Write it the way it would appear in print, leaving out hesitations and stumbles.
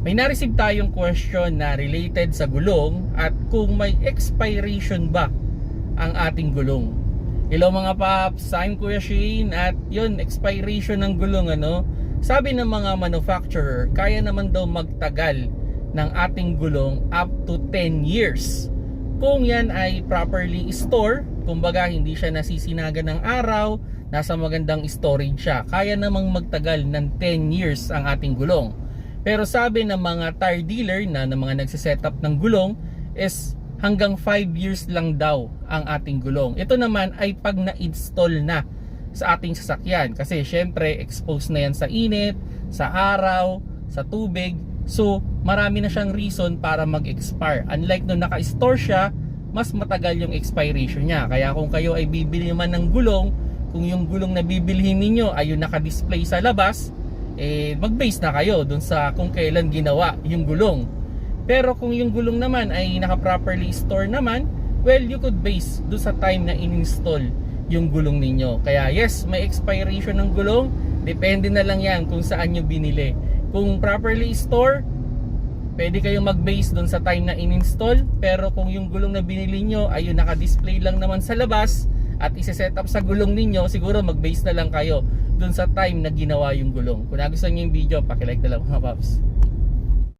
May na-receive tayong question na related sa gulong at kung may expiration ba ang ating gulong. Hello mga paps, I'm Kuya Shane at yun, expiration ng gulong sabi ng mga manufacturer, kaya naman daw magtagal ng ating gulong up to 10 years. Kung yan ay properly store, kumbaga hindi siya nasisinaga ng araw, nasa magandang storage siya, kaya namang magtagal ng 10 years ang ating gulong. Pero sabi ng mga tire dealer ng mga nagsisetup ng gulong is hanggang 5 years lang daw ang ating gulong. Ito naman ay pag na-install na sa ating sasakyan. Kasi syempre exposed na yan sa init, sa araw, sa tubig. So marami na siyang reason para mag-expire. Unlike nung naka-store siya, mas matagal yung expiration niya. Kaya kung kayo ay bibili man ng gulong, kung yung gulong na bibilhin ninyo ay yung naka-display sa labas, mag-base na kayo dun sa kung kailan ginawa yung gulong. Pero kung yung gulong naman ay naka-properly store naman, well, you could base dun sa time na in-install yung gulong ninyo. Kaya yes, may expiration ng gulong, depende na lang yan kung saan nyo binili. Kung properly store, pwede kayong mag-base dun sa time na in-install. Pero kung yung gulong na binili nyo ay yung naka-display lang naman sa labas at isi-set up sa gulong ninyo, siguro mag-base na lang kayo dun sa time na ginawa yung gulong. Kung nagustuhan nyo yung video, pakilike na lang mga paps.